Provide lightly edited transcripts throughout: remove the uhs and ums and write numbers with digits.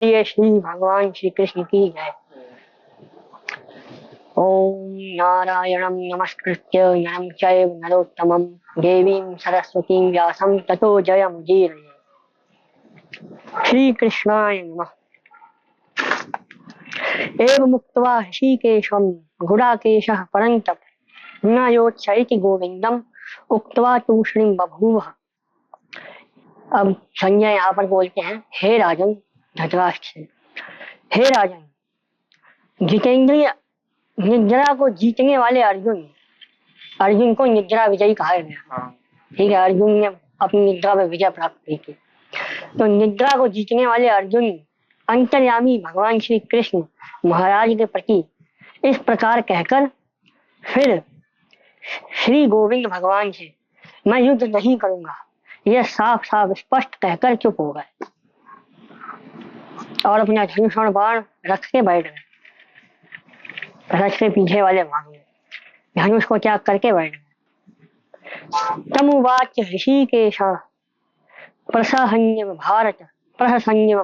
ये श्री भगवान श्री कृष्ण की जय। ओम नारायणं नमस्कृत्य नरं चैव नरोत्तमं देवीं सरस्वतीं व्यासं ततो जयमुदीरये। श्री कृष्णाय नमः। एवमुक्त्वा ऋषिकेशं गुडाकेशः परन्तप न योत्स इति गोविन्दम् उक्त्वा तूष्णीं बभूव। अब संजय यहाँ पर बोलते हैं, हे राजन धृतराष्ट्र से, हे राजन जितेंद्रिय निद्रा को जीतने वाले अर्जुन, अर्जुन को निद्रा विजयी कहा गया। ठीक है, अर्जुन ने अपनी निद्रा में विजय प्राप्त की थी। तो निद्रा को जीतने वाले अर्जुन अंतर्यामी भगवान श्री कृष्ण महाराज के प्रति इस प्रकार कहकर फिर श्री गोविंद भगवान से मैं युद्ध नहीं करूंगा, यह साफ साफ स्पष्ट कहकर चुप हो गए और अपना धनुष और बाण रख के बैठ गए। रथ के पीछे वाले भाग में धनुष को त्याग करके बैठ गए। तमुवाच ऋषिकेश प्रसहन्यम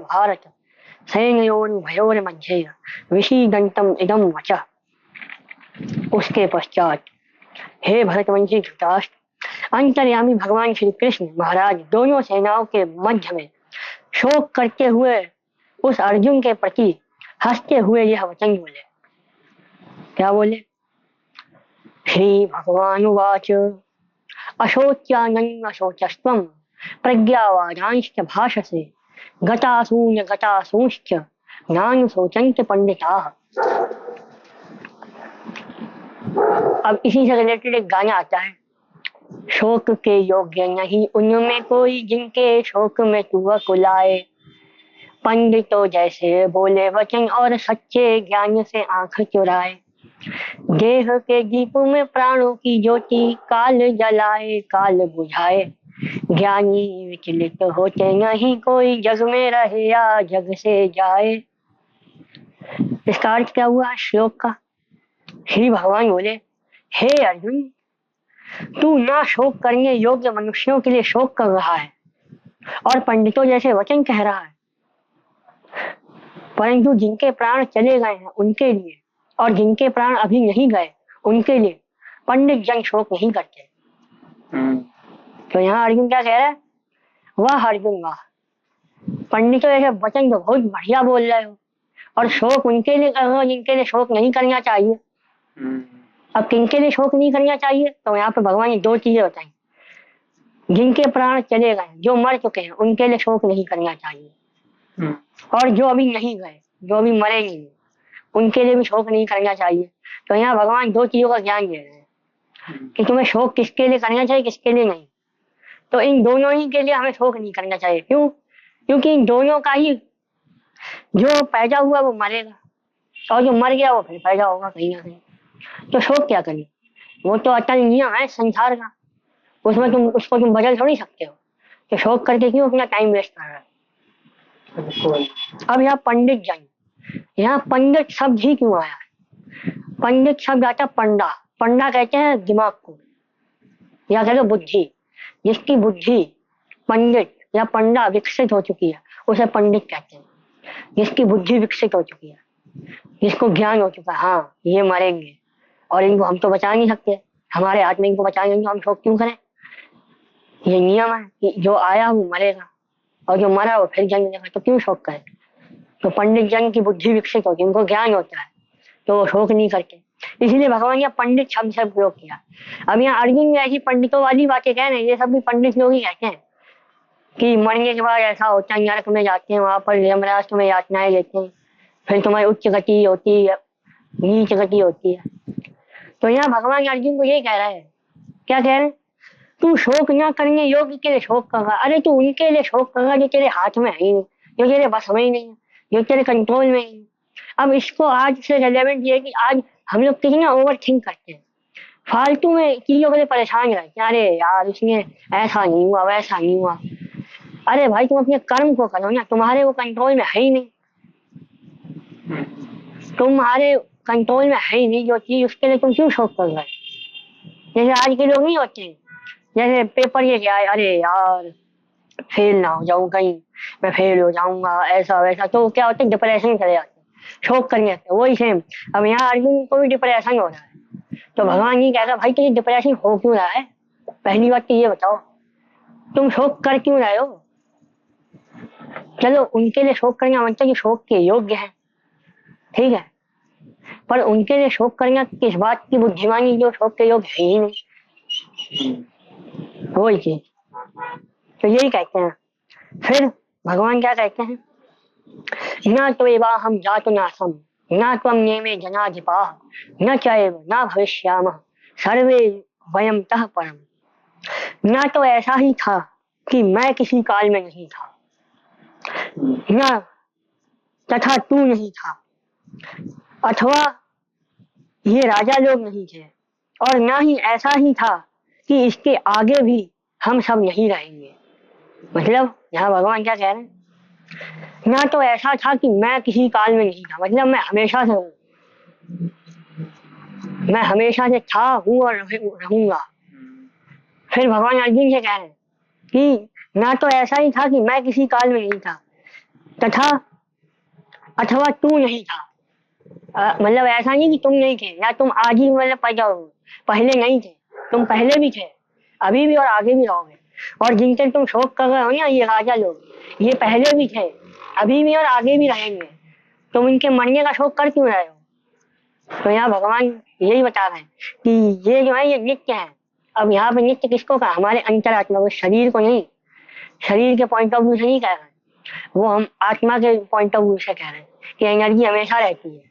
भारत सैन्योर भयोर मध्ये विषीदंतम इदम वचः। उसके पश्चात हे भरतवंशी धृतराष्ट्र, अंतर्यामी भगवान श्री कृष्ण महाराज दोनों सेनाओं के मध्य में शोक करते हुए उस अर्जुन के प्रति हंसते हुए यह वचन बोले। क्या बोले? श्री भगवान उवाच अशोच्यानन्य शोचस्त्वं प्रज्ञावादांश्च भाषसे गतासूंश्च ज्ञानशोचन्ति पंडिताः। अब इसी से रिलेटेड एक गाना आता है, शोक के योग्य नहीं उनमें कोई जिनके शोक में तू कुलाए। पंडितों जैसे बोले वचन और सच्चे ज्ञान से आंख चुराए। देह के दीप में प्राणों की ज्योति काल जलाए काल बुझाए। ज्ञानी विचलित होते नहीं कोई जग में रहे या जग से जाए। इसका अर्थ क्या हुआ श्लोक का? श्री भगवान बोले, हे अर्जुन, तू ना शोक करने योग्य मनुष्यों के लिए शोक कर रहा है और पंडितों जैसे वचन कह रहा है, परंतु जिनके प्राण चले गए हैं उनके लिए और जिनके प्राण अभी नहीं गए उनके लिए पंडित जन शोक नहीं करते। तो यहाँ अर्जुन क्या कह रहा है? वाह अर्जुन वाह, पंडितों ऐसे वचन तो बहुत बढ़िया बोल रहे हो और शोक उनके लिए कर रहे हो जिनके लिए शोक नहीं करना चाहिए। अब किनके लिए शोक नहीं करना चाहिए? तो यहाँ पे भगवान ने दो चीजें बताई। जिनके प्राण चले गए, जो मर चुके हैं, उनके लिए शोक नहीं करना चाहिए, और जो अभी नहीं गए, जो अभी मरे नहीं, उनके लिए भी शोक नहीं करना चाहिए। तो यहाँ भगवान दो चीजों का ज्ञान दे रहे हैं कि तुम्हें शोक किसके लिए करना चाहिए, किसके लिए नहीं। तो इन दोनों ही के लिए हमें शोक नहीं करना चाहिए। क्यों? क्योंकि इन दोनों का ही जो पैदा हुआ वो मरेगा और जो मर गया वो फिर पैदा होगा कहीं ना कहीं। तो शोक क्या करें? वो तो अटल नियम है संसार का, उसमें उसको तुम बदल थोड़ी सकते हो। तो शोक करके क्यों अपना टाइम वेस्ट कर रहा है? अब यहाँ पंडित जन, यहाँ पंडित शब्द ही क्यों आया है? पंडित शब्द आता पंडा, पंडा कहते हैं दिमाग को या कह लो बुद्धि। जिसकी बुद्धि पंडित या पंडा विकसित हो चुकी है उसे पंडित कहते हैं। जिसकी बुद्धि विकसित हो चुकी है, जिसको ज्ञान हो चुका है, हाँ ये मरेंगे और इनको हम तो बचा नहीं सकते, हमारे हाथ में इनको बचाएंगे तो हम शोक क्यों करें? ये नियम है कि जो आया वो मरेगा और जो मरा वो फिर जन्म लेगा, तो क्यों शोक करें? तो पंडित जन की बुद्धि विकसित होती है, उनको ज्ञान होता है तो वो शोक नहीं करते। इसलिए भगवान ने पंडित शब्द से प्रयोग किया। अब यहाँ अर्जुन ने ऐसी पंडितों वाली बातें कह रहे हैं, ये सब भी पंडित लोग ही कहते हैं कि मरने के बाद ऐसा होता है, नरक में जाते हैं, वहां पर यमराज तुम्हें यातनाएं देते हैं, फिर तुम्हारी उच्च गति होती है, नीच गति होती है। तो यहाँ भगवान अर्जुन को यही कह रहा है, क्या कह रहे हैं? तू शोक ना करने योग्य के लिए शोक कर रहा। अरे तू उनके लिए शोक कर रहा जो तेरे हाथ में है ही नहीं, जो तेरे बस में ही नहीं है, जो तेरे कंट्रोल में ही। अब इसको आज से रेलेवेंट ये है कि आज हम लोग कितना ओवर थिंक करते हैं, फालतू में चीजों के लिए परेशान रहते हैं। अरे यार उसने ऐसा नहीं हुआ, वैसा नहीं हुआ। अरे भाई तुम अपने कर्म को करो ना, तुम्हारे वो कंट्रोल में है ही नहीं, तुम्हारे कंट्रोल में है ही नहीं जो चीज, उसके लिए तुम क्यों शोक कर रहे? जैसे आज के लोग नहीं होते हैं, जैसे पेपर ये क्या है, अरे यार फेल ना हो जाऊं कहीं, मैं फेल हो जाऊंगा, ऐसा वैसा, तो क्या होता है डिप्रेशन में चले जाते हैं, शोक करने लगते हैं। वही सेम अब यहाँ अर्जुन को भी डिप्रेशन हो रहा है, तो भगवान ये कहता भाई तुझे डिप्रेशन हो क्यों रहा है? पहली बात तो ये बताओ, तुम शोक कर क्यों रहे हो? चलो उनके लिए शोक करना मतलब कि शोक के योग्य है, ठीक है, पर उनके लिए शोक करना किस बात की बुद्धिमानी जो शोक के योग्य है ही नहीं, वही चीज। तो यही कहते हैं। फिर भगवान क्या कहते हैं, न त्वेवा हम जातु नासम, न त्वं नेमे जनाधिपाः, न चैव न भविष्यामः, सर्वे वयं तः परम। न तो ऐसा ही था कि मैं किसी काल में नहीं था, न तथा तू नहीं था, अथवा ये राजा लोग नहीं थे, और न ही ऐसा ही था कि इसके आगे भी हम सब नहीं रहेंगे। मतलब यहाँ भगवान क्या कह रहे हैं, ना तो ऐसा था कि मैं किसी काल में नहीं था, मतलब मैं हमेशा से हूँ, मैं हमेशा से था, हूँ और रहूंगा। फिर भगवान अर्जुन से कह रहे हैं कि ना तो ऐसा ही था कि मैं किसी काल में नहीं था, तथा अथवा तू नहीं था, मतलब ऐसा नहीं कि तुम नहीं थे, या तुम आज ही मतलब पैदा हो, पहले नहीं थे, तुम पहले भी थे, अभी भी और आगे भी रहोगे। और जिनसे तुम शोक कर रहे हो ना, ये राजा लोग, ये पहले भी थे, अभी भी और आगे भी रहेंगे, तुम इनके मरने का शोक कर क्यों रहे हो? तो यहाँ भगवान यही बता रहे हैं कि ये जो है ये नित्य है। अब यहाँ पे नित्य किसको कहा, हमारे अंतरात्मा को, शरीर को नहीं, शरीर के पॉइंट ऑफ व्यू से नहीं कह रहे हैं, वो हम आत्मा के पॉइंट ऑफ व्यू से कह रहे हैं कि एनर्जी हमेशा रहती है,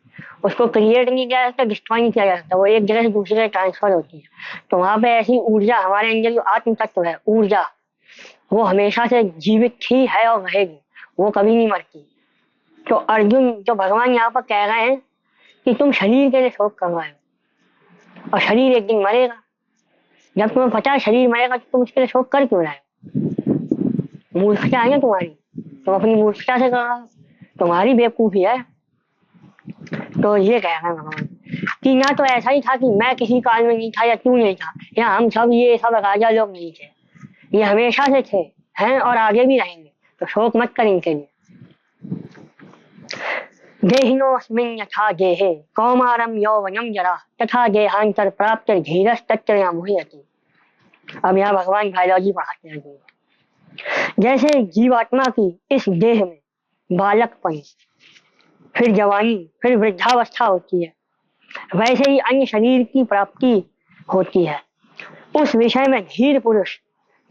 उसको क्रिएट नहीं किया जाता, डिस्ट्रॉय नहीं किया जाता, वो एक जगह से दूसरी जगह ट्रांसफर होती है। तो वहां पे ऐसी ऊर्जा, हमारे अंदर जो आत्म तत्व है ऊर्जा, वो हमेशा से जीवित ही है और रहेगी, वो कभी नहीं मरती। तो अर्जुन, जो भगवान यहाँ पर कह रहे हैं कि तुम शरीर के लिए शोक कर रहे हो, और शरीर एक दिन मरेगा, जब तुम्हें पता है शरीर मरेगा तो तुम उसके लिए शोक कर क्यों रहे हो? मूर्खता है ना तुम्हारी, तुम अपनी मूर्खता से कर रहे हो, तुम्हारी बेवकूफी है। तो ये कह रहे हैं भगवान कि ना तो ऐसा ही था कि मैं किसी काल में नहीं था या तू नहीं था, या हम सब ये सब राजा लोग नहीं थे, ये हमेशा से थे, हैं और आगे भी रहेंगे, तो शोक मत कर इनके लिए। देहिनोऽस्मिन् यथा देहे कौमारं यौवनं जरा तथा देहांतर प्राप्त धीरस्तत्र न मुह्यति। अब यहाँ भगवान बायोलॉजी पढ़ाते हैं। जैसे जीवात्मा की इस देह में बालकपन, फिर जवानी, फिर वृद्धावस्था होती है, वैसे ही अन्य शरीर की प्राप्ति होती है। उस विषय में धीर पुरुष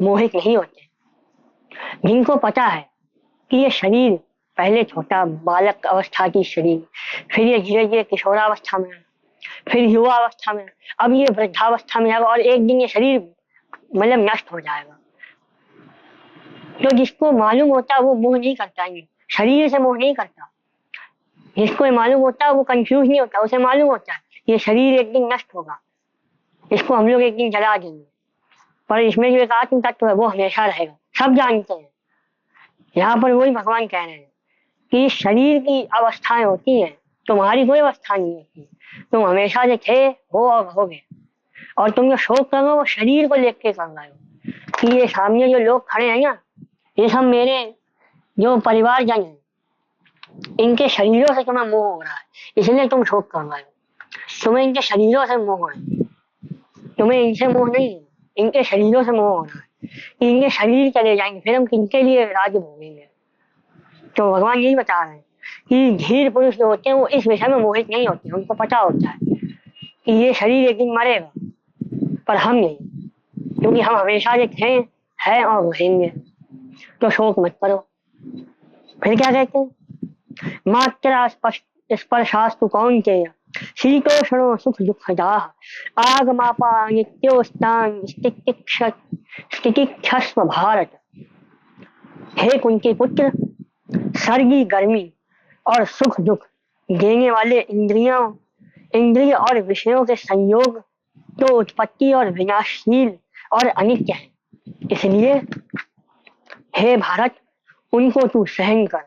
मोहित नहीं होते, जिनको पता है कि ये शरीर पहले छोटा बालक अवस्था की शरीर, फिर ये धीरे धीरे किशोरावस्था में, फिर युवा अवस्था में, अब ये वृद्धावस्था में जाएगा और एक दिन ये शरीर मतलब नष्ट हो जाएगा। तो जिसको मालूम होता है वो मोह नहीं करता, ये शरीर से मोह नहीं करता। जिसको मालूम होता है वो कंफ्यूज नहीं होता, उसे मालूम होता है ये शरीर एक दिन नष्ट होगा, इसको हम लोग एक दिन जला देंगे, पर इसमें जो एक आत्म तत्व है वो हमेशा रहेगा, सब जानते हैं। यहाँ पर वही भगवान कह रहे हैं कि शरीर की अवस्थाएं होती हैं, तुम्हारी कोई अवस्था नहीं होती, तुम हमेशा से थे, हो और रहोगे। और तुम जो शोक कर रहे हो वो शरीर को लेके कर रहे हो कि ये सामने जो लोग खड़े हैं ना, ये सब मेरे जो परिवारजन हैं, इनके शरीरों से तुम्हें मोह हो रहा है, इसलिए तुम शोक कर रहे हो। तुम्हें इनके शरीरों से मोह है, तुम्हें इनसे मोह नहीं है, इनके शरीरों से मोह हो रहा है कि इनके शरीर चले जाएंगे, फिर हम किनके लिए राज्य भोगेंगे। तो भगवान यही बता रहे हैं कि धीर पुरुष जो होते हैं वो इस विषय में मोहित नहीं होते, उनको पता होता है कि ये शरीर एक दिन मरेगा, पर हम नहीं, क्योंकि हम हमेशा से थे, हैं और रहेंगे, तो शोक मत करो। फिर क्या कहते हैं, मात्रा स्पर्शास्तु कौन्तेय शीतोष्णो सुख दुःखदाः आगमापा नित्योस्तान स्थितिक्षस्व भारत। हे कुंती पुत्र, सर्गी गर्मी और सुख दुख देने वाले इंद्रिय और विषयों के संयोग तो उत्पत्ति और विनाशशील और अनित्य है, इसलिए हे भारत उनको तू सहन कर।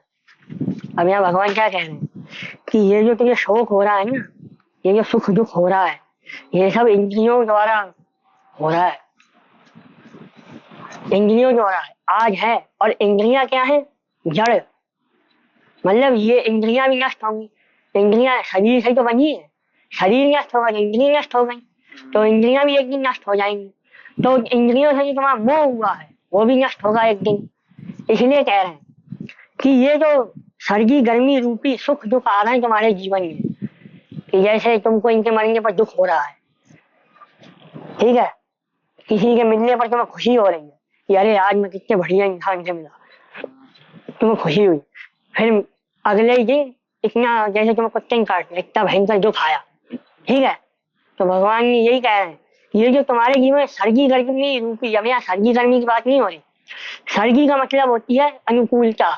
अब यहाँ भगवान क्या कह रहे हैं कि ये जो तुझे शोक हो रहा है ना, ये जो सुख दुख हो रहा है, ये सब इंद्रियों द्वारा हो रहा है, इंद्रियों द्वारा आज है, और इंद्रियां क्या है? जड़। मतलब ये इंद्रियां भी नष्ट होंगी, इंद्रियां शरीर से तो बनी है, शरीर नष्ट होगा तो इंद्रियां नष्ट हो गई, तो इंद्रियां भी एक दिन नष्ट हो जाएंगी। तो इंद्रियों से जो तुम्हारा मोह हुआ है वो भी नष्ट होगा एक दिन। इसलिए कह रहे हैं कि ये जो सर्दी गर्मी रूपी सुख दुख आ रहे हैं तुम्हारे जीवन में, कि जैसे तुमको इनके मरने पर दुख हो रहा है, ठीक है, किसी के मिलने पर तुम्हें खुशी हो रही है कि अरे आज मैं कितने बढ़िया इंसान से मिला, तुम्हें खुशी हुई, फिर अगले ही दिन इतना जैसे तुम्हें कुत्ते ने काट लिया, इतना भयंकर दुख आया, ठीक है। तो भगवान ने यही कह रहे हैं, ये जो तुम्हारे जीवन में सर्दी गर्मी रूपी, अब यहाँ सर्दी गर्मी की बात नहीं हो रही, सर्दी का मतलब होती है अनुकूलता।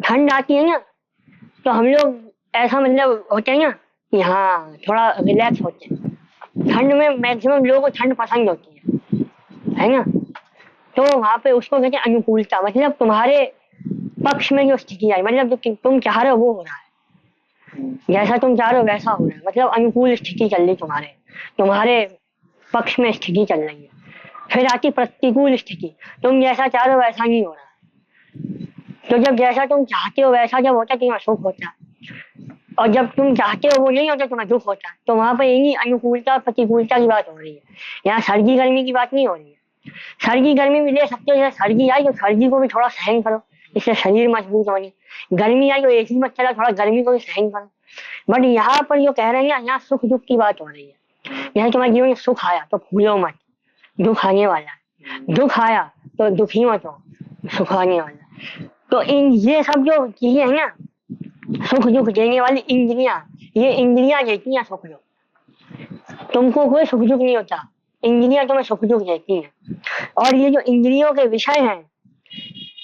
ठंड आती है ना तो हम लोग ऐसा मतलब होते हैं ना कि हाँ थोड़ा रिलैक्स होते हैं। ठंड में मैक्सिमम लोगों को ठंड पसंद होती है ना, तो वहां पे उसको कहते हैं अनुकूलता, मतलब तुम्हारे पक्ष में जो स्थिति आई, मतलब जो तुम चाह रहे हो वो हो रहा है, जैसा तुम चाह रहे हो वैसा हो रहा है, मतलब अनुकूल स्थिति चल रही तुम्हारे तुम्हारे पक्ष में स्थिति चल रही है। फिर आती प्रतिकूल स्थिति, तुम जैसा चाह रहे हो वैसा नहीं हो रहा। तो जब जैसा तुम चाहते हो वैसा जब होता है तुम्हें सुख होता है, और जब तुम चाहते हो वो नहीं होता तुम्हें दुख होता है। तो वहां पर यही अनुकूलता प्रतिकूलता की बात हो रही है, यहाँ सर्दी गर्मी की बात नहीं हो रही है। सर्दी गर्मी भी ले सकते हो, जैसे सर्दी आई तो सर्दी को भी थोड़ा सहन करो, इससे शरीर मजबूत होगी। गर्मी आई तो एसी मत चला, थोड़ा गर्मी को भी सहन करो। बट यहाँ पर जो कह रहे हैं ना, यहाँ सुख दुख की बात हो रही है। यहाँ तुम्हारे जीवन में सुख आया तो फूलो मत, दुख आने वाला है, दुख आया तो दुखी मत हो, सुख आने वाला है। तो इन ये सब जो चीजें है ना, सुख दुख देने वाली इंद्रियां, ये इंद्रियां देती हैं सुख दुख, तुमको कोई सुख दुख नहीं होता, इंद्रियां तुम्हें सुख दुख देती हैं। और ये जो इंद्रियों के विषय हैं,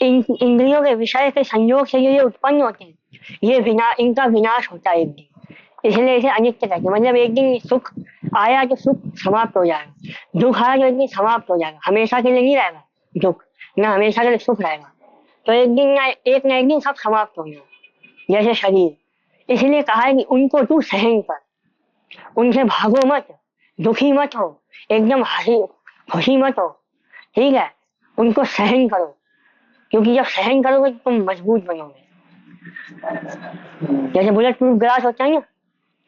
इन इंद्रियों के विषय के संयोग से ये उत्पन्न होते हैं, ये इनका विनाश होता है एक दिन, इसलिए इसे अनित्य कहते हैं। मतलब एक दिन सुख आया तो सुख समाप्त हो जाएगा, दुख आया तो एक दिन समाप्त हो जाएगा, हमेशा के लिए नहीं रहेगा दुख, ना हमेशा के लिए सुख रहेगा। तो एक दिन ना एक दिन सब समाप्त हो गया, जैसे शरीर। इसलिए कहा है कि उनको तू सहन कर, उनसे भागो मत, दुखी मत हो, एकदम हंसी खुशी मत हो, ठीक है, उनको सहन करो, क्योंकि जब सहन करोगे तो तुम मजबूत बनोगे। जैसे बुलेट प्रूफ ग्लास होता है ना,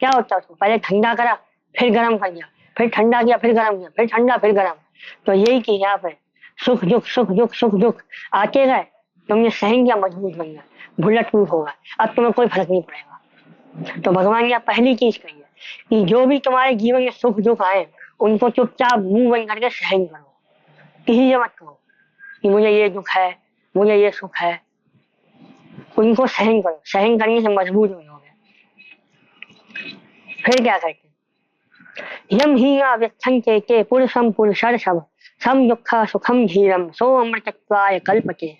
क्या होता है उसको पहले ठंडा करा फिर गर्म कर दिया, फिर ठंडा किया फिर गर्म किया, फिर ठंडा फिर गर्म। तो यही की यहाँ पे सुख दुख सुख दुख सुख दुख आते गए, तुमने सहन किया, मजबूत बन गया, बुलेट प्रूफ होगा, अब तुम्हें कोई फर्क नहीं पड़ेगा। तो भगवान ने पहली चीज कही है कि जो भी तुम्हारे जीवन में सुख दुख आए उनको चुपचाप मुंह बंद करके सहन करो, किसी से मत कहो कि मुझे ये दुख है, मुझे ये सुख है, उनको सहन करो, सहन करने से मजबूत हो जाओगे। फिर क्या करते, यम ही व्यथन के पुरुषम पुरुषर्षभ सम दुख सुखम धीरम सो अमृतत्वाय कल्पते।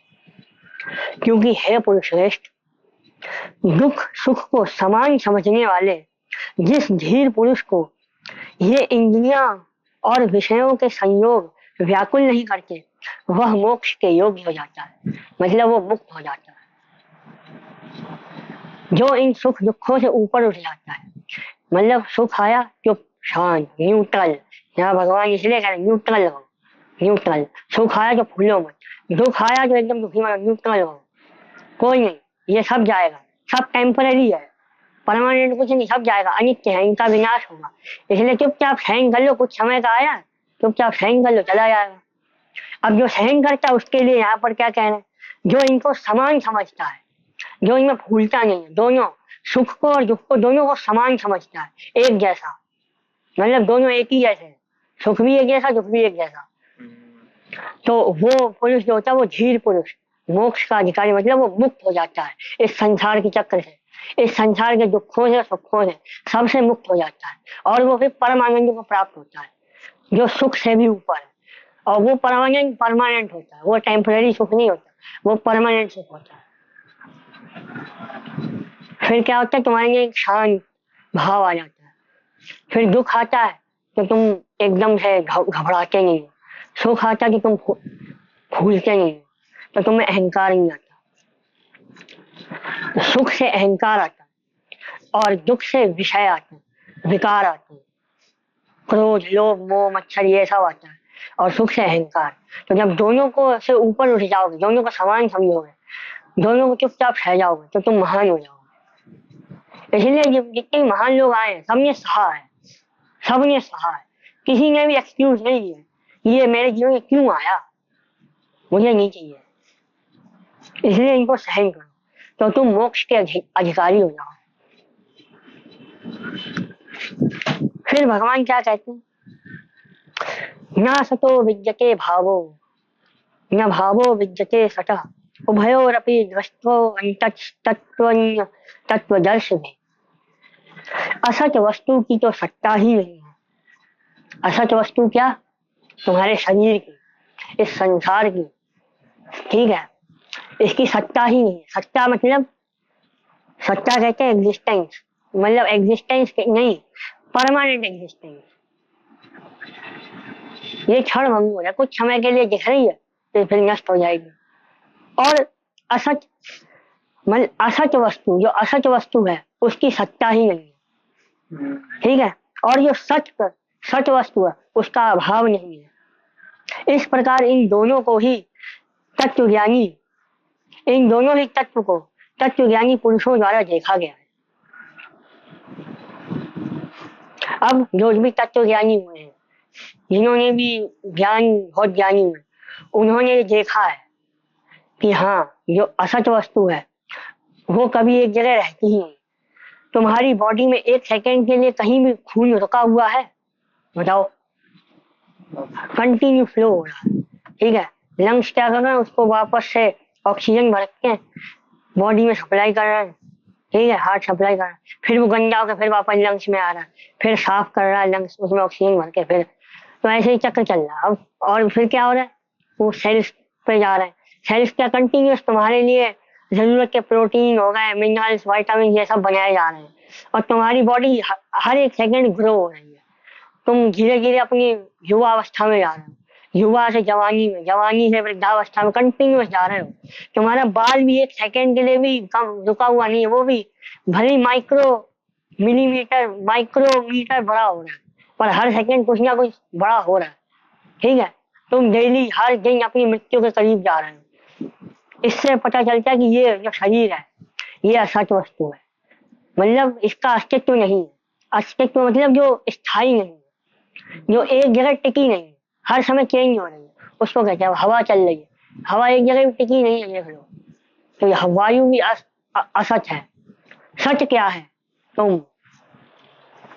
क्योंकि है पुरुष श्रेष्ठ, दुख सुख को समान समझने वाले जिस धीर पुरुष को ये इंद्रियां और विषयों के संयोग व्याकुल नहीं करते, वह मोक्ष के योग्य हो जाता है, मतलब वो मुक्त हो जाता है, जो इन सुख दुखों से ऊपर उठ जाता है। मतलब सुख आया चुप शांत न्यूट्रल, यहाँ भगवान इसलिए कह रहे न्यूट्रल हो, न्यूट्रल। सुख आया तो फूलो मत, दुख आया तो एकदम दुखी मत, न्यूट्रल हो, कोई नहीं, ये सब जाएगा, सब टेम्पररी है, परमानेंट कुछ नहीं, सब जाएगा, अनित्य है, इनका विनाश होगा। इसलिए चुपचाप सहन कर लो, कुछ समय का आया चुपचाप सहन कर लो, चला जाएगा। अब जो सहन करता है उसके लिए यहाँ पर क्या कह रहे हैं, जो इनको समान समझता है, जो इनमें भूलता नहीं है, दोनों सुख को और दुख को दोनों को समान समझता है, एक जैसा, मतलब दोनों एक ही जैसे, सुख भी एक जैसा दुख भी एक जैसा। तो वो पुरुष जो होता है वो धीर पुरुष, मोक्ष का अधिकारी, मतलब वो मुक्त हो जाता है इस संसार के चक्र से, इस संसार के दुखों से सुखों से सबसे मुक्त हो जाता है, और वो फिर परम आनंद को प्राप्त होता है जो सुख से भी ऊपर है। और वो परमानेंट होता है, वो टेम्पररी सुख नहीं होता, वो परमानेंट सुख होता है। फिर क्या होता है, तुम्हारे लिए एक शांत भाव आ जाता है। फिर दुख आता है तो तुम एकदम से घबराते नहीं हो, सुख आता है तो तुम फूलते नहीं हो, तो तुम्हें अहंकार नहीं आता। सुख से अहंकार आता है और दुख से विषय आते हैं, विकार आते हैं, क्रोध लोभ मोह मच्छर ये सब आता है। और सुख से अहंकार। तो जब दोनों को से ऊपर उठ जाओगे, दोनों को समान समझोगे, दोनों को चुपचाप सह जाओगे, तो तुम महान हो जाओगे। इसलिए जितने महान लोग आए हैं सबने सहा है, सबने सहा है, किसी ने भी एक्सक्यूज नहीं दिया ये मेरे जीवन में क्यों आया, मुझे नहीं चाहिए, इसलिए इनको सहन करो, तो तुम मोक्ष के अधिकारी हो जाओ। फिर भगवान क्या कहते हैं, न सतो विद्यते भावो न भावो विद्यते सतः उभयोरपि दृष्टो अंतस्तत्त्वन्य तत्वदर्शिने। असत वस्तु की तो सत्ता ही नहीं है। असत वस्तु क्या, तुम्हारे शरीर की, इस संसार की, ठीक है, इसकी सत्ता ही नहीं है। सत्ता मतलब, सत्ता कहते हैं एग्जिस्टेंस, मतलब एग्जिस्टेंस नहीं, परमानेंट एग्जिस्टेंस। ये क्षण भंगुर है, कुछ समय के लिए दिख रही है तो फिर नष्ट हो जाएगी। और असत मतलब असत वस्तु, जो असत वस्तु है उसकी सत्ता ही नहीं है, ठीक है, और जो सत वस्तु है उसका अभाव नहीं है। इस प्रकार इन दोनों को ही तत्वज्ञानी, इन दोनों ही तत्व को तत्वज्ञानी पुरुषों द्वारा देखा गया है। अब जो भी तत्वज्ञानी हुए हैं, जिन्होंने भी ज्ञान, बहुत ज्ञानी हुए, उन्होंने देखा है कि हाँ, जो असत वस्तु है वो कभी एक जगह रहती ही नहीं। तुम्हारी बॉडी में एक सेकंड के लिए कहीं भी खून रुका हुआ है, बताओ, कंटिन्यू फ्लो हो रहा है, ठीक है। लंग्स क्या कर रहे हैं, उसको वापस से ऑक्सीजन भर के बॉडी में सप्लाई कर रहा है, ठीक है, हार्ट सप्लाई कर रहा है, फिर वो गंदा होकर फिर वापस लंग्स में आ रहा है, फिर साफ कर रहा है लंग्स, उसमें ऑक्सीजन भर के, फिर तो ऐसे ही चक्र चल रहा है। अब और फिर क्या हो रहा है, वो सेल्स पे जा रहा है, सेल्स क्या कंटिन्यूस तुम्हारे लिए जरूरत के प्रोटीन हो गए, मिनरल्स, विटामिन, ये सब बनाए जा रहे हैं, और तुम्हारी बॉडी हर एक सेकंड ग्रो हो रही है। तुम धीरे धीरे अपनी युवा अवस्था में जा रहे हो, युवा से जवानी में, जवानी से वृद्धावस्था में कंटिन्यूस जा रहे हो। तुम्हारा बाल भी एक सेकंड के लिए भी कम रुका हुआ नहीं है, वो भी भले माइक्रो मीटर बड़ा हो रहा है, पर हर सेकंड कुछ ना कुछ बड़ा हो रहा है, ठीक है। तुम डेली हर दिन अपनी मृत्यु के करीब जा रहे हो। इससे पता चलता है कि ये जो शरीर है ये असत वस्तु है, मतलब इसका अस्तित्व नहीं है। अस्तित्व मतलब जो स्थायी नहीं है, जो एक जगह टिकी नहीं है, हर समय चेंज हो रही है, उसको कहते हैं। हवा चल रही है, हवा एक जगह भी टिकी नहीं है, देख लो। तो वायु भी असत है। सच क्या है,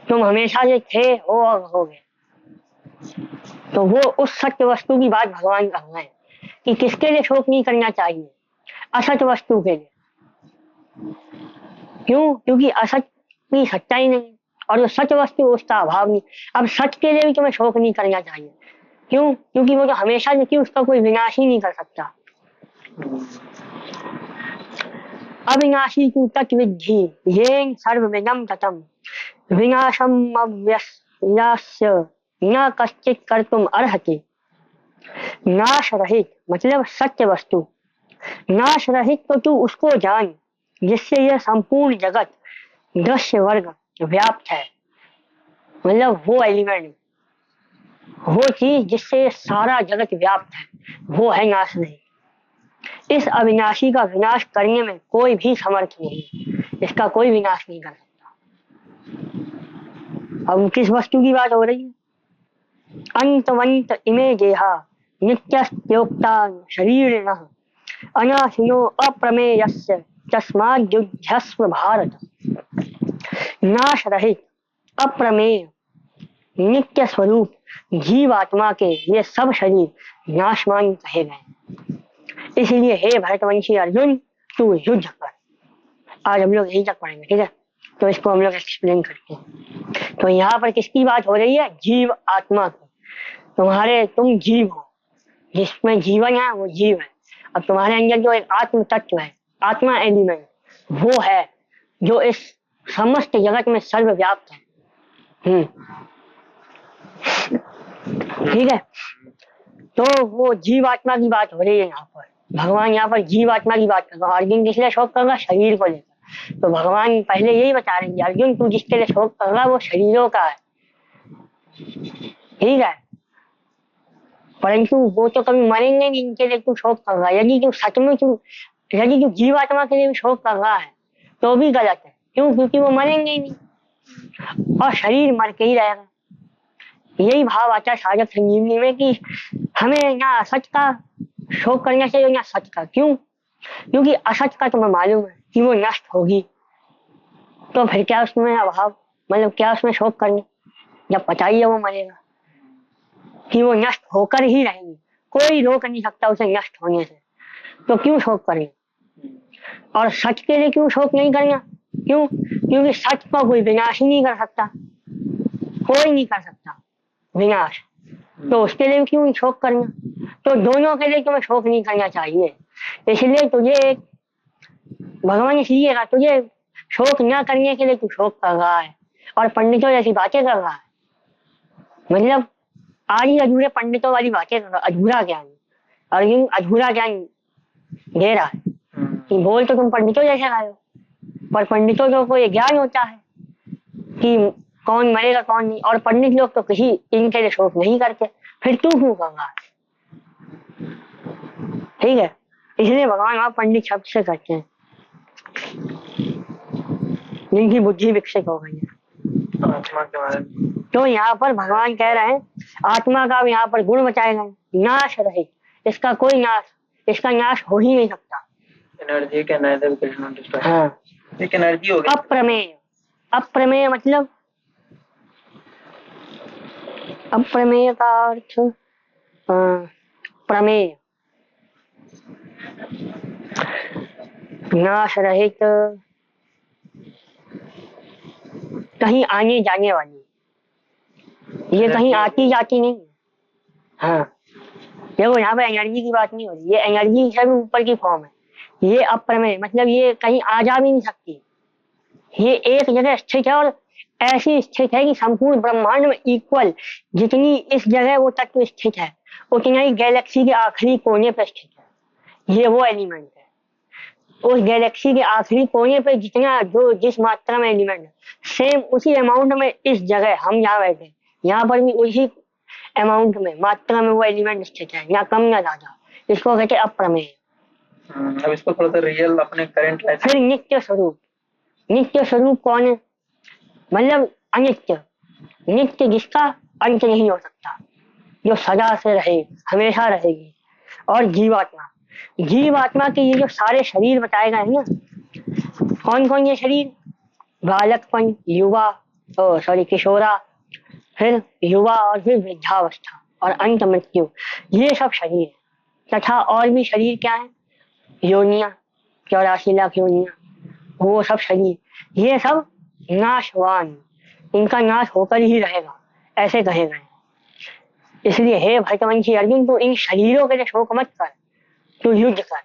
तुम हमेशा से थे, हो और रहोगे। तो वो उस सत्य वस्तु की बात भगवान कर रहे हैं कि किसके लिए शोक नहीं करना चाहिए, असत वस्तु के लिए। क्यों, क्योंकि असत की सच्चा ही नहीं, और जो सच वस्तु उसका अभाव नहीं। अब सच के लिए भी तुम्हें शोक नहीं करना चाहिए, क्यों, क्योंकि वो तो हमेशा नहीं, उसका कोई विनाश ही नहीं कर सकता। अविनाशी तु तत्विद्धि येन सर्वविदं ततम् विनाशम अव्यस्यास्य न कश्चित् कर्तुम् अर्हति। नाश रहित मतलब सत्य वस्तु, नाश रहित तो तू उसको जान जिससे यह संपूर्ण जगत दृश्य वर्ग व्याप्त है, मतलब वो एलिमेंट, वो चीज जिससे सारा जगत व्याप्त है, वो है नाश नहीं। इस अविनाशी का विनाश करने में कोई भी समर्थ नहीं, इसका कोई विनाश नहीं कर सकता। अब किस वस्तु की बात हो रही है, अंतवंत इमे गेहा नित्यस्योक्ता शरीरिणः अनाशिनो अप्रमेयस्य तस्माद् युध्यस्व भारत। नाश रहित, अप्रमेय, नित्य स्वरूप जीवात्मा के ये सब शरीर नाशमान कहे गए। इसलिए हे भरतवंशी अर्जुन, तू युद्ध कर। आज हम लोग यही तक पढ़ेंगे, ठीक है। तो इसको हम लोग एक्सप्लेन करते हैं। तो यहाँ पर किसकी बात हो रही है, जीव आत्मा की। तुम जीव हो, जिसमें जीवन है वो जीव है। अब तुम्हारे अंदर जो एक आत्म तत्व है, आत्मा एलिमेंट, वो है जो इस समस्त जगत में सर्वव्याप्त है। ठीक है, तो वो जीवात्मा की बात हो रही है यहाँ पर। भगवान यहाँ पर जीवात्मा की बात कर रहा है। अर्जुन किस लिए शोक कर रहा, शरीर को लेकर। तो भगवान पहले यही बता रहे हैं, अर्जुन तू जिसके लिए शोक कर रहा वो शरीरों का है, ठीक है। परंतु वो तो कभी मरेंगे नहीं, इनके लिए तू शोक कर रहा है। यदि तू सच में तू यदि तू जीवात्मा के लिए भी शोक कर रहा है तो भी गलत है। क्यों? क्योंकि वो मरेंगे ही नहीं और शरीर मर के ही रहेगा। यही भाव आता है साधक संजीवनी में कि हमें ना असत का शोक करना चाहिए ना सच का। क्यों? क्योंकि असत का तुम्हें मालूम है कि वो नष्ट होगी, तो फिर क्या उसमें अभाव, मतलब क्या उसमें शोक करने, जब पता ही है वो मरेगा कि वो नष्ट होकर ही रहेगी, कोई रोक नहीं सकता उसे नष्ट होने से, तो क्यों शोक करें? और सच के लिए क्यों शोक नहीं करना? क्यों? क्योंकि सच को कोई विनाश ही नहीं कर सकता, कोई नहीं कर सकता विनाश, तो उसके लिए क्यों शोक करना? तो दोनों के लिए तुम्हें शोक नहीं करना चाहिए। इसलिए तुझे एक भगवान इसलिए कहा तुझे शोक न करने के लिए तू शोक कर रहा है और पंडितों जैसी बातें कर रहा है। मतलब आज ही अधूरे पंडितों वाली बातें कर रहा, अधूरा ज्ञान, और यूं अधूरा ज्ञान दे रहा है कि बोल तो तुम पंडितों जैसे रहे हो, पर पंडितों को कोई ज्ञान होता है कि कौन मरेगा कौन नहीं, और पंडित लोग तो किसी इनके लिए शोक नहीं करते, फिर तू क्यों कर रहा है? ठीक है, इसलिए भगवान वहां पंडित शब्द से करते हैं जिनकी बुद्धि विकसित हो गई है आत्मा के बारे में। तो यहाँ पर भगवान कह रहे हैं आत्मा का भी यहाँ पर गुण बताए गए, नाश रहे, इसका कोई नाश, इसका नाश हो ही नहीं सकता। एनर्जी के neither Krishna destroy। हाँ, एक एनर्जी हो गई। अप्रमेय, अप्रमेय मतलब अप्रमेय का अर्थ प्रमेय, नाश रहित, कहीं आने जाने वाली, ये कहीं आती जाती नहीं। हाँ, देखो यहाँ पे एनर्जी की बात नहीं हो रही, ये एनर्जी से भी ऊपर की फॉर्म है। ये अप्रमेय मतलब ये कहीं आ जा भी नहीं सकती, ये एक जगह स्थित है और ऐसी स्थित है कि संपूर्ण ब्रह्मांड में इक्वल जितनी इस जगह वो तत्व स्थित है उतना ही गैलेक्सी के आखिरी कोने पर स्थित है। ये वो एलिमेंट है, उस गैलेक्सी के आखिरी कोने पे जितना जो जिस मात्रा में एलिमेंट है सेम उसी अमाउंट में इस जगह हम यहाँ बैठे यहाँ पर भी उसी अमाउंट में मात्रा में वो एलिमेंट स्थित है, ना कम ना ज्यादा। इसको कहते हैं अप्रमेय। अब इसको थोड़ा सा रियल अपने करंट लाइफ। फिर नित्य स्वरूप, नित्य स्वरूप कौन है? मतलब अनित्य, नित्य जिसका अंत नहीं हो सकता, जो सदा से रहे, हमेशा रहेगी। और जीवात्मा, जीवात्मा के ये जो सारे शरीर बताए गए हैं ना, कौन कौन ये शरीर? बालकपन, युवा, सॉरी किशोरा, फिर युवा और फिर वृद्धावस्था और अंत मृत्यु, ये सब शरीर तथा और भी शरीर क्या है? योनिया, 84 लाख योनिया, वो सब शरीर, ये सब नाशवान, इनका नाश होकर ही रहेगा, ऐसे कहे गए। इसलिए हे भरतवंशी अर्जुन, तो इन शरीरों के लिए शोक मत कर, तू युद्ध कर।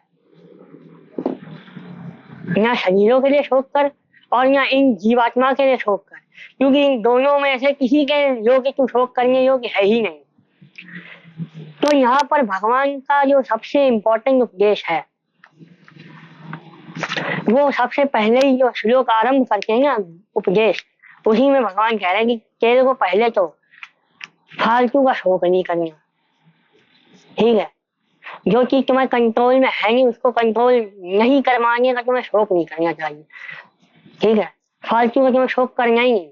ना शरीरों के लिए शोक कर और ना इन जीवात्मा के लिए शोक कर, क्योंकि इन दोनों में से किसी के योग्य तू शोक करने योग्य है ही नहीं। तो यहाँ पर भगवान का जो सबसे इम्पोर्टेंट उपदेश है वो सबसे पहले ही जो श्लोक आरंभ करते हैं ना उपदेश, उसी में भगवान कह रहे हैं कि तेरे को पहले तो फालतू का शोक नहीं करना। ठीक है, जो चीज तुम्हारे कंट्रोल में है नहीं उसको कंट्रोल नहीं करवाने का तुम्हें शोक नहीं करना चाहिए। ठीक है, फालतू का तुम्हें शोक करना ही नहीं।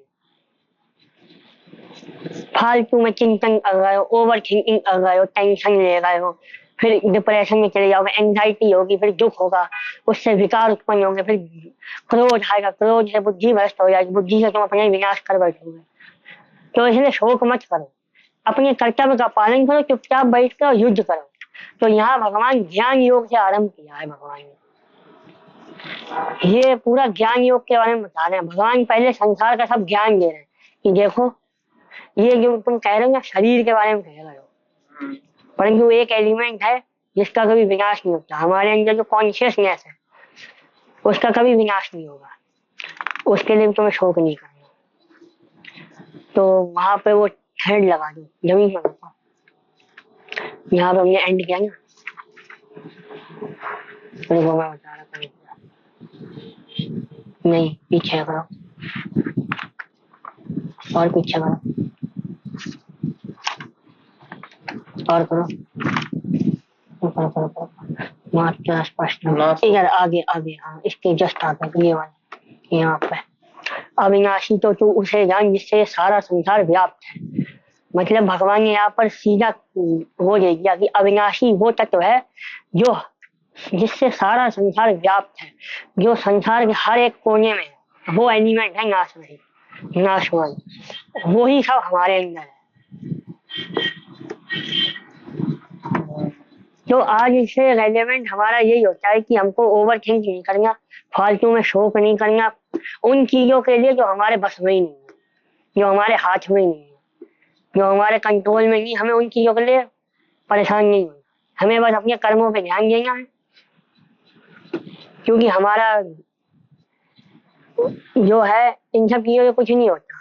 फालतू में चिंतन कर रहे हो, ओवर थिंकिंग कर रहे हो, टेंशन ले रहे हो, फिर डिप्रेशन में चले जाओगे, एंजाइटी होगी, फिर दुख होगा, उससे विकार उत्पन्न होंगे, फिर क्रोध आएगा, क्रोध से बुद्धि भ्रष्ट हो जाएगी, बुद्धि से तुम अपने विनाश कर बैठोगे। तो इसलिए शोक मत करो, अपने कर्तव्य का पालन करो, चुपचाप बैठ कर युद्ध करो। तो यहाँ भगवान ज्ञान योग से आरंभ किया है। भगवान ने ये पूरा ज्ञान योग के बारे में बता रहे हैं। भगवान पहले संसार का सब ज्ञान दे रहे हैं कि देखो ये जो तुम कह रहे हो ना शरीर के बारे में कह रहे हो, परंतु एक एलिमेंट है जिसका कभी विनाश नहीं होता। हमारे अंदर जो कॉन्शियसनेस है उसका कभी विनाश नहीं होगा, उसके लिए तुम्हें शोक नहीं करना। तो वहां पे वो हेड लगा दो जमीन पर, यहाँ पे हमने एंड किया ना, तो वो मैं बता रहा था। नहीं, पीछे करो और पीछे करो। और करो, मात्र स्पष्ट इधर आगे आगे, हाँ इसके जस्ट आगे, ये वाला यहाँ पे। अविनाशी तो तू उसे जान जिससे सारा संसार व्याप्त है। मतलब भगवान ने यहाँ पर सीधा वो दे दिया कि अविनाशी वो तत्व है जो जिससे सारा संसार व्याप्त है, जो संसार के हर एक कोने में है। वो एलिमेंट है नाश नहीं, नाशवान, वो ही सब हमारे अंदर है। तो आज इससे रेलेवेंट हमारा यही होता है कि हमको ओवर थिंक नहीं करना, फालतू में शोक नहीं करना उन चीजों के लिए जो हमारे बस में ही नहीं है, जो हमारे हाथ में ही नहीं है, जो हमारे कंट्रोल में नहीं। हमें उन चीजों के लिए परेशान नहीं होना, हमें बस अपने कर्मों पे ध्यान देना है। क्योंकि हमारा जो है इन सब चीजों से कुछ नहीं होता,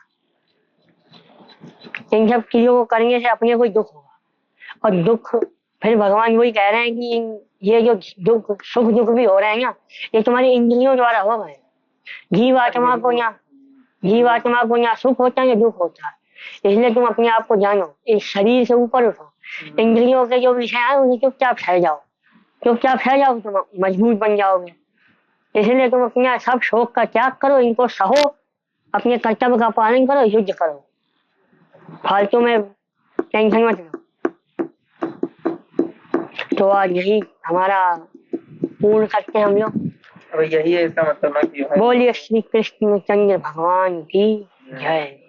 इन सब चीजों को करने से अपने को दुख होगा। और दुख फिर भगवान वही कह रहे हैं कि ये जो दुख सुख दुख भी हो रहे हैं ना, ये तुम्हारी इंद्रियों द्वारा हो गए। जीवात्मा को ना सुख होता है ना दुख होता है। इसलिए तुम अपने आप को जानो, इस शरीर से ऊपर उठो, इंद्रियों के जो विषय है उन्हें चुपचाप सह जाओ, चुपचाप सह जाओ, तुम मजबूत बन जाओगे। इसलिए तुम अपने सब शोक का त्याग करो, इनको सहो, अपने कर्तव्य का पालन करो, युद्ध करो, फालतू में टेंशन मत लो। तो आज यही हमारा पूर्ण करते हैं हम लोग। अब यही है इसका मतलब ना कि बोलिए श्री कृष्ण चंद्र भगवान की जय।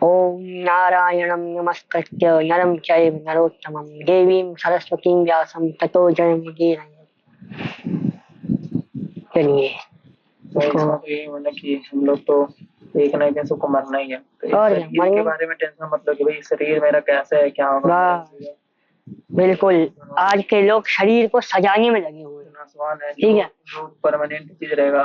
ओम नारायणं नमस्कृत्य नरं चैव नरोत्तमं देवीं सरस्वतीं व्यासं ततो जयमुदीरये। चलिए मतलब कि हम लोग तो एक ना एक दिन सबको मरना ही है, तो और शरीर के बारे में टेंशन मतलब कि भाई शरीर मेरा कैसा है, क्या होगा। बिल्कुल, आज के लोग शरीर को सजाने में लगे हुए हैं, नासवान है, ठीक है, जो परमानेंट चीज रहेगा।